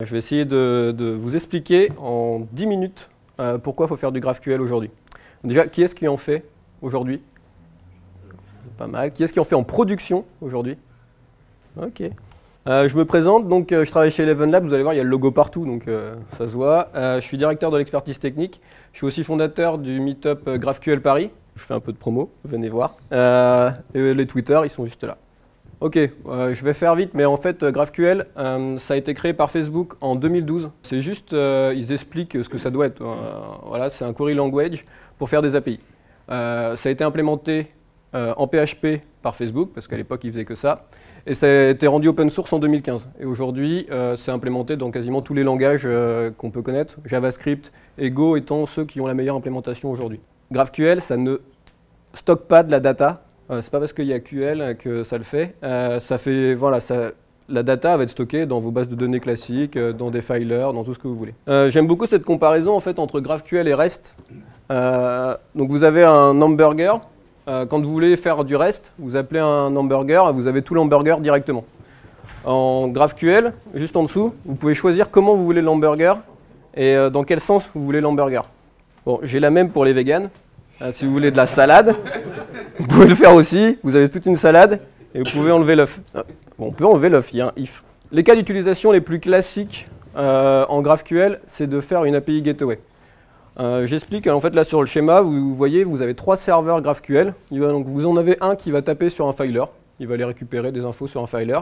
Je vais essayer de vous expliquer en 10 minutes pourquoi il faut faire du GraphQL aujourd'hui. Déjà, qui est-ce qui en fait aujourd'hui? Pas mal. Qui est-ce qui en fait en production aujourd'hui? Ok. Je me présente, donc je travaille chez Eleven Labs, vous allez voir, il y a le logo partout, donc ça se voit. Je suis directeur de l'expertise technique. Je suis aussi fondateur du Meetup GraphQL Paris. Je fais un peu de promo, venez voir. Et les Twitter, ils sont juste là. Ok, je vais faire vite, mais en fait, GraphQL, ça a été créé par Facebook en 2012. C'est juste, ils expliquent ce que ça doit être. Voilà, c'est un query language pour faire des API. Ça a été implémenté en PHP par Facebook, parce qu'à l'époque, ils faisaient que ça. Et ça a été rendu open source en 2015. Et aujourd'hui, c'est implémenté dans quasiment tous les langages qu'on peut connaître, JavaScript et Go étant ceux qui ont la meilleure implémentation aujourd'hui. GraphQL, ça ne stocke pas de la data. C'est pas parce qu'il y a QL que ça le fait. Voilà, la data va être stockée dans vos bases de données classiques, dans des filers, dans tout ce que vous voulez. J'aime beaucoup cette comparaison en fait entre GraphQL et REST. Donc vous avez un hamburger. Quand vous voulez faire du REST, vous appelez un hamburger et vous avez tout l'hamburger directement. En GraphQL, juste en dessous, vous pouvez choisir comment vous voulez l'hamburger et dans quel sens vous voulez l'hamburger. Bon, j'ai la même pour les vegans. Si vous voulez de la salade, vous pouvez le faire aussi. Vous avez toute une salade et vous pouvez enlever l'œuf. Bon, on peut enlever l'œuf, il y a un if. Les cas d'utilisation les plus classiques en GraphQL, c'est de faire une API Gateway. J'explique, en fait là sur le schéma, vous voyez, vous avez 3 serveurs GraphQL. Donc vous en avez un qui va taper sur un filer, il va aller récupérer des infos sur un filer.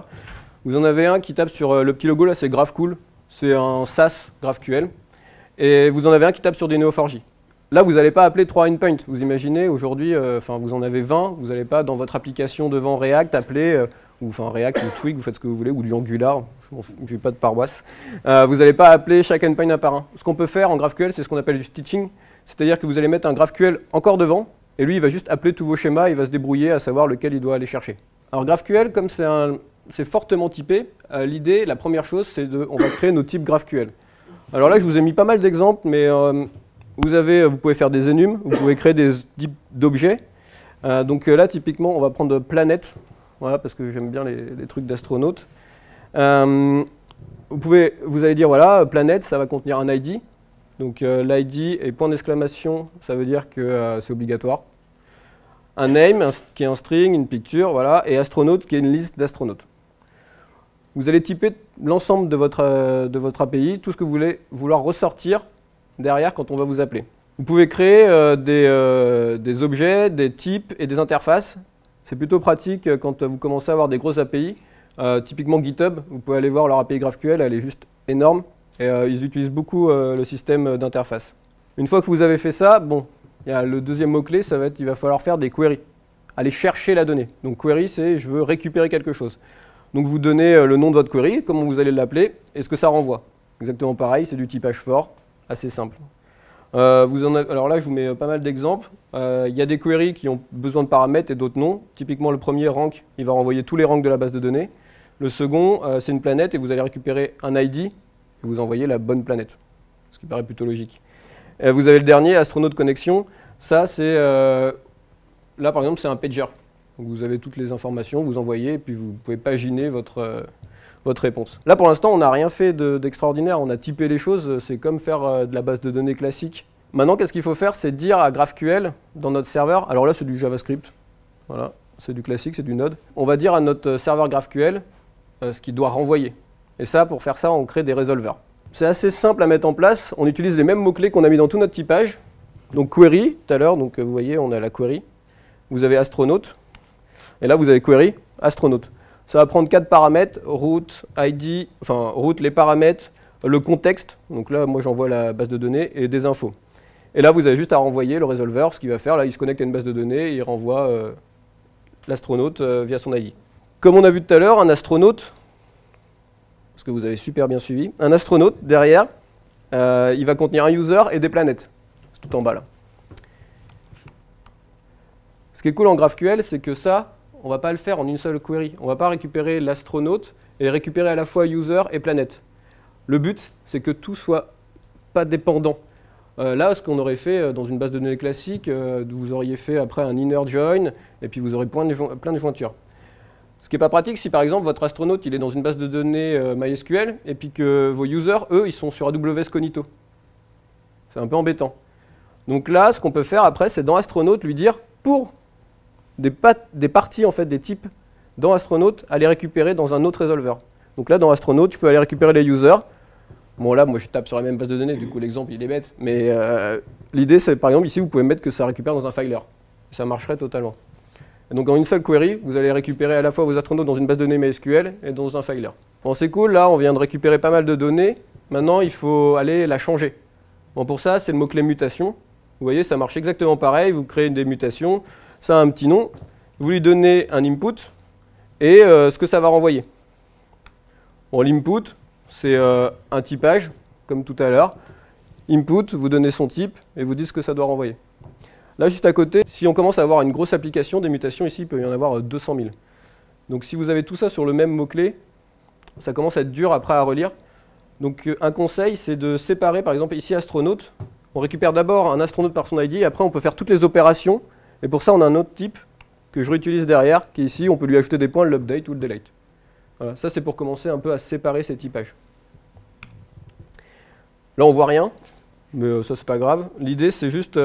Vous en avez un qui tape sur le petit logo là, c'est GraphCool, c'est un SaaS GraphQL. Et vous en avez un qui tape sur des Neo4j. Là, vous n'allez pas appeler 3 endpoints. Vous imaginez, aujourd'hui, vous en avez 20, vous n'allez pas dans votre application devant React appeler, React ou Twig, vous faites ce que vous voulez, ou du Angular, je n'ai pas de paroisse. Vous n'allez pas appeler chaque endpoint un par un. Ce qu'on peut faire en GraphQL, c'est ce qu'on appelle du stitching, c'est-à-dire que vous allez mettre un GraphQL encore devant, et lui, il va juste appeler tous vos schémas, il va se débrouiller à savoir lequel il doit aller chercher. Alors GraphQL, comme c'est fortement typé, l'idée, la première chose, c'est on va créer nos types GraphQL. Alors là, je vous ai mis pas mal d'exemples, mais vous pouvez faire des enums, vous pouvez créer des types d'objets. Donc là, typiquement, on va prendre planète, voilà, parce que j'aime bien les trucs d'astronautes. Vous allez dire, voilà, planète, ça va contenir un ID. Donc l'ID et point d'exclamation, ça veut dire que c'est obligatoire. Un name, qui est un string, une picture, voilà, et astronaute, qui est une liste d'astronautes. Vous allez typer l'ensemble de votre API, tout ce que vous voulez vouloir ressortir derrière quand on va vous appeler. Vous pouvez créer des objets, des types et des interfaces. C'est plutôt pratique quand vous commencez à avoir des grosses API. Typiquement GitHub, vous pouvez aller voir leur API GraphQL, elle est juste énorme. Et ils utilisent beaucoup le système d'interface. Une fois que vous avez fait ça, bon, il y a le deuxième mot-clé, ça va être qu'il va falloir faire des queries. Aller chercher la donnée. Donc query, c'est je veux récupérer quelque chose. Donc vous donnez le nom de votre query, comment vous allez l'appeler, et ce que ça renvoie. Exactement pareil, c'est du type H4. Assez simple. Alors là, je vous mets pas mal d'exemples. Il y a des queries qui ont besoin de paramètres et d'autres non. Typiquement, le premier rank, il va renvoyer tous les ranks de la base de données. Le second, c'est une planète et vous allez récupérer un ID et vous envoyez la bonne planète. Ce qui paraît plutôt logique. Vous avez le dernier, astronaute connexion. Ça, c'est là, par exemple, c'est un pager. Donc, vous avez toutes les informations, vous envoyez et puis vous pouvez paginer votre réponse. Là, pour l'instant, on n'a rien fait d'extraordinaire. On a typé les choses. C'est comme faire de la base de données classique. Maintenant, qu'est-ce qu'il faut faire? C'est dire à GraphQL dans notre serveur. Alors là, c'est du JavaScript. Voilà, c'est du classique, c'est du Node. On va dire à notre serveur GraphQL ce qu'il doit renvoyer. Et ça, pour faire ça, on crée des resolvers. C'est assez simple à mettre en place. On utilise les mêmes mots-clés qu'on a mis dans tout notre typage. Donc query, tout à l'heure. Donc vous voyez, on a la query. Vous avez astronaute. Et là, vous avez query, astronaute. Ça va prendre 4 paramètres, route, ID, route, les paramètres, le contexte, donc là, moi j'envoie la base de données, et des infos. Et là, vous avez juste à renvoyer le résolver, ce qu'il va faire, là, il se connecte à une base de données, et il renvoie l'astronaute via son ID. Comme on a vu tout à l'heure, un astronaute, parce que vous avez super bien suivi, un astronaute, derrière, il va contenir un user et des planètes. C'est tout en bas, là. Ce qui est cool en GraphQL, c'est que ça, on ne va pas le faire en une seule query. On ne va pas récupérer l'astronaute et récupérer à la fois user et planète. Le but, c'est que tout soit pas dépendant. Là, ce qu'on aurait fait dans une base de données classique, vous auriez fait après un inner join, et puis vous aurez plein de jointures. Ce qui n'est pas pratique si par exemple votre astronaute il est dans une base de données MySQL et puis que vos users, eux, ils sont sur AWS Cognito. C'est un peu embêtant. Donc là, ce qu'on peut faire après, c'est dans Astronaute lui dire pour des parties en fait, des types dans Astronaute, à les récupérer dans un autre résolveur. Donc là, dans Astronaute, je peux aller récupérer les users. Bon là, moi je tape sur la même base de données, du coup l'exemple il est bête. Mais l'idée c'est par exemple ici, vous pouvez mettre que ça récupère dans un filer. Ça marcherait totalement. Et donc en une seule query, vous allez récupérer à la fois vos astronautes dans une base de données MySQL et dans un filer. Bon c'est cool, là on vient de récupérer pas mal de données. Maintenant il faut aller la changer. Bon pour ça, c'est le mot-clé mutation. Vous voyez, ça marche exactement pareil, vous créez des mutations, ça a un petit nom, vous lui donnez un input et ce que ça va renvoyer. Bon, l'input, c'est un typage, comme tout à l'heure. Input, vous donnez son type et vous dites ce que ça doit renvoyer. Là, juste à côté, si on commence à avoir une grosse application, des mutations, ici, il peut y en avoir 200 000. Donc si vous avez tout ça sur le même mot-clé, ça commence à être dur après à relire. Donc un conseil, c'est de séparer, par exemple, ici, astronaute. On récupère d'abord un astronaute par son ID, et après on peut faire toutes les opérations. Et pour ça, on a un autre type que je réutilise derrière, qui est ici, on peut lui ajouter des points, l'update ou le delete. Voilà, ça c'est pour commencer un peu à séparer ces typages. Là, on voit rien, mais ça c'est pas grave. L'idée, c'est juste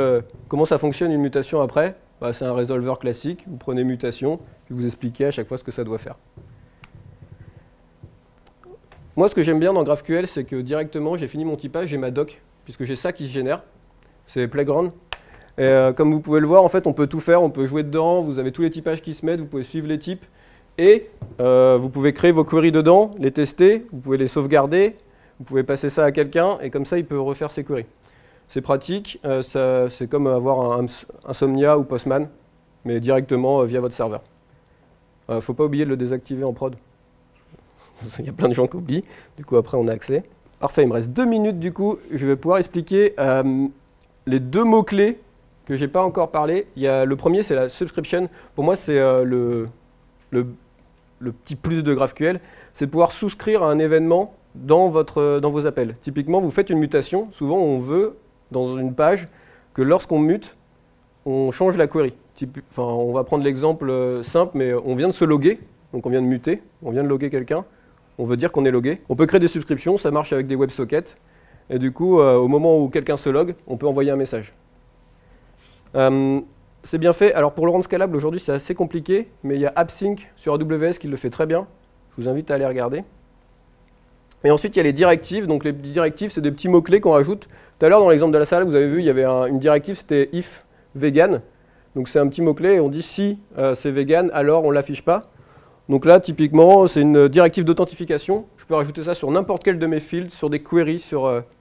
comment ça fonctionne une mutation après. Bah, c'est un résolveur classique, vous prenez mutation, puis vous expliquez à chaque fois ce que ça doit faire. Moi, ce que j'aime bien dans GraphQL, c'est que directement, j'ai fini mon typage, j'ai ma doc, puisque j'ai ça qui se génère, c'est Playground. Et comme vous pouvez le voir, en fait, on peut tout faire, on peut jouer dedans, vous avez tous les typages qui se mettent, vous pouvez suivre les types, et vous pouvez créer vos queries dedans, les tester, vous pouvez les sauvegarder, vous pouvez passer ça à quelqu'un, et comme ça, il peut refaire ses queries. C'est pratique, c'est comme avoir un Insomnia ou Postman, mais directement via votre serveur. Il ne faut pas oublier de le désactiver en prod. Il y a plein de gens qui oublient, du coup après on a accès. Parfait, il me reste 2 minutes du coup, je vais pouvoir expliquer les 2 mots-clés que je n'ai pas encore parlé. Le premier c'est la subscription, pour moi c'est le petit plus de GraphQL, c'est pouvoir souscrire à un événement dans vos appels. Typiquement vous faites une mutation, souvent on veut dans une page que lorsqu'on mute, on change la query. On va prendre l'exemple simple, mais on vient de se loguer, donc on vient de muter, on vient de loguer quelqu'un. On veut dire qu'on est logué. On peut créer des subscriptions, ça marche avec des WebSockets. Et du coup, au moment où quelqu'un se logue, on peut envoyer un message. C'est bien fait. Alors pour le rendre scalable, aujourd'hui, c'est assez compliqué, mais il y a AppSync sur AWS qui le fait très bien. Je vous invite à aller regarder. Et ensuite, il y a les directives. Donc les directives, c'est des petits mots-clés qu'on rajoute. Tout à l'heure, dans l'exemple de la salle, vous avez vu, il y avait une directive, c'était if vegan. Donc c'est un petit mot-clé et on dit si c'est vegan, alors on ne l'affiche pas. Donc là, typiquement, c'est une directive d'authentification. Je peux rajouter ça sur n'importe quel de mes fields, sur des queries,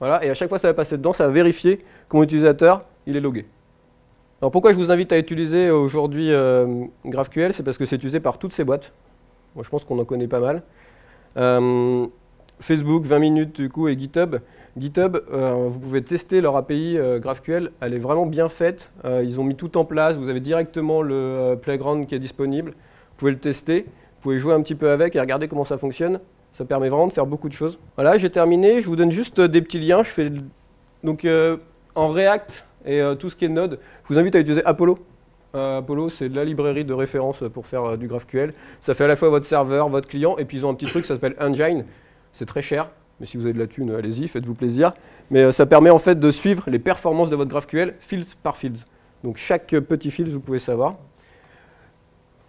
voilà. Et à chaque fois que ça va passer dedans, ça va vérifier que mon utilisateur, il est logué. Alors pourquoi je vous invite à utiliser aujourd'hui GraphQL, c'est parce que c'est utilisé par toutes ces boîtes. Moi, je pense qu'on en connaît pas mal. Facebook, 20 minutes du coup, et GitHub. GitHub, vous pouvez tester leur API GraphQL, elle est vraiment bien faite. Ils ont mis tout en place, vous avez directement le Playground qui est disponible. Vous pouvez le tester. Vous pouvez jouer un petit peu avec et regarder comment ça fonctionne. Ça permet vraiment de faire beaucoup de choses. Voilà, j'ai terminé. Je vous donne juste des petits liens. Je fais donc en React et tout ce qui est Node. Je vous invite à utiliser Apollo. Apollo, c'est de la librairie de référence pour faire du GraphQL. Ça fait à la fois votre serveur, votre client, et puis ils ont un petit truc qui s'appelle Engine. C'est très cher, mais si vous avez de la thune, allez-y, faites-vous plaisir. Mais ça permet en fait de suivre les performances de votre GraphQL fields par fields. Donc chaque petit field, vous pouvez savoir.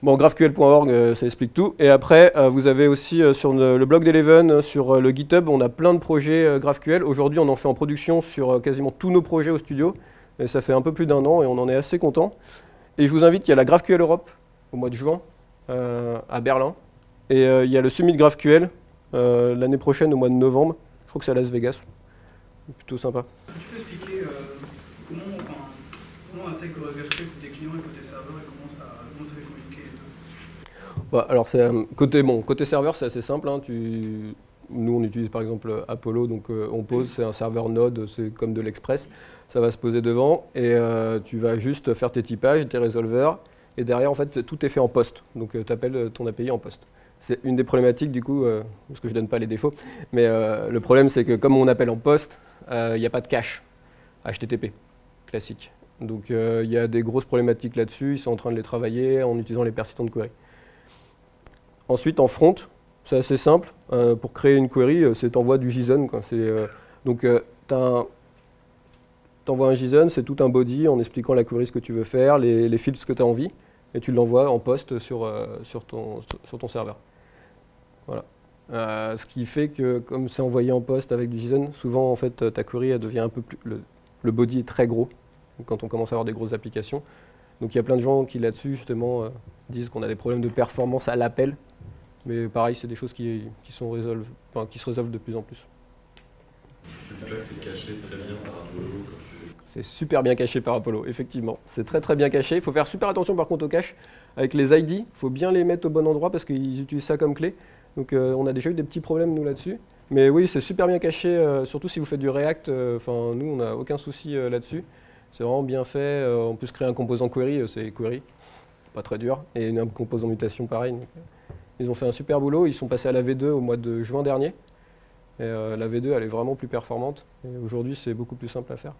Bon, GraphQL.org, ça explique tout. Et après, vous avez aussi sur le blog d'Eleven, sur le GitHub, on a plein de projets GraphQL. Aujourd'hui, on en fait en production sur quasiment tous nos projets au studio. Et ça fait un peu plus d'1 an et on en est assez content. Et je vous invite, il y a la GraphQL Europe au mois de juin à Berlin. Et il y a le Summit GraphQL l'année prochaine au mois de novembre. Je crois que c'est à Las Vegas. C'est plutôt sympa. Tu peux expliquer comment on intègre GraphQL côté client et côté serveur et comment ça fait communiquer les deux? Bah, alors côté serveur, c'est assez simple. Hein. Nous, on utilise par exemple Apollo, donc on pose, c'est un serveur Node, c'est comme de l'Express. Ça va se poser devant et tu vas juste faire tes typages, tes résolveurs. Et derrière, en fait, tout est fait en post. Donc tu appelles ton API en post. C'est une des problématiques du coup, parce que je ne donne pas les défauts. Mais le problème, c'est que comme on appelle en post, il n'y a pas de cache HTTP classique. Donc il y a des grosses problématiques là-dessus. Ils sont en train de les travailler en utilisant les persistants de query. Ensuite, en front, c'est assez simple. Pour créer une query, c'est t'envoies du JSON, quoi. Donc, t'envoies un JSON, c'est tout un body en expliquant la query, ce que tu veux faire, les fields que tu as envie, et tu l'envoies en post sur ton serveur. Voilà. Ce qui fait que, comme c'est envoyé en post avec du JSON, souvent, en fait, ta query, elle devient un peu plus... Le body est très gros, quand on commence à avoir des grosses applications. Donc, il y a plein de gens qui, là-dessus, justement, disent qu'on a des problèmes de performance à l'appel. Mais pareil, c'est des choses qui se résolvent de plus en plus. Je ne sais pas que c'est caché très bien par Apollo. C'est super bien caché par Apollo, effectivement. C'est très très bien caché. Il faut faire super attention par contre au cache. Avec les ID, il faut bien les mettre au bon endroit parce qu'ils utilisent ça comme clé. Donc on a déjà eu des petits problèmes nous là-dessus. Mais oui, c'est super bien caché, surtout si vous faites du React. Enfin, nous, on n'a aucun souci là-dessus. C'est vraiment bien fait. On peut se créer un composant query, c'est query. Pas très dur. Et un composant mutation pareil. Donc, ils ont fait un super boulot. Ils sont passés à la V2 au mois de juin dernier. Et la V2, elle est vraiment plus performante. Et aujourd'hui, c'est beaucoup plus simple à faire.